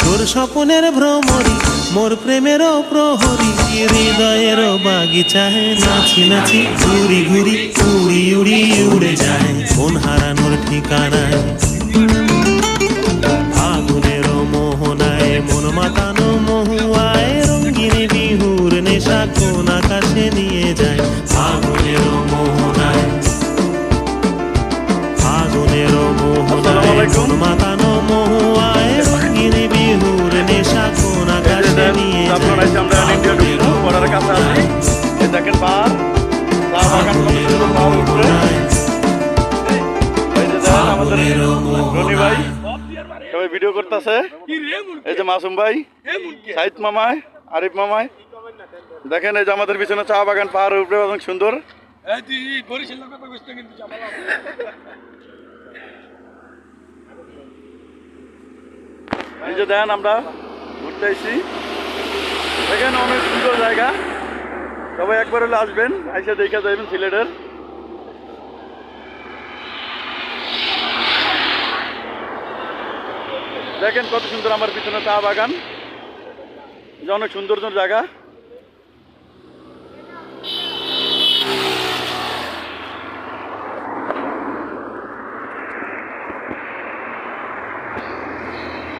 তোর স্বপ্নের ভ্রমরি মোর প্রেমেরও প্রহরী হৃদয়েরও বাগিচায় নাচি নাচি ঘুরি ঘুরি উড়ি উড়ি উড়ে যায় মন হারানোর ঠিকানায় ফাগুনেরও মোহনায় মন মাতানো মহুয়ায় রঙিন বিহুর নেশা কোন আকাশে নিয়ে যায় ফাগুনেরও মোহনায় ফাগুনেরও মোহনায় মন মাতানো মহুয়ায় রঙিন বিহুর নেশা কোন আকাশে নিয়ে যায় ফাগুনেরও মোহনায় দেখেন পার চা বাগান কত সুন্দর পার উঠছে। এই যে দেখেন আমাদের রনি ভাই সবাই ভিডিও করতেছে। এই যে মাসুম ভাই, সাইদ মামায়, আরিফ মামায়, দেখেন এই যে আমাদের পিছনে চা বাগান পাহাড় উপরে অনেক সুন্দর। এই যে দেখেন আমরা ঘুরতে আসছি, দেখেন অনেক সুন্দর জায়গা। সবাই একবার হলে আসবেন, আইসা দেখা যাবেন সিলেটের। দেখেন কত সুন্দর আমার পিছনে চা বাগান, যে অনেক সুন্দর জায়গা।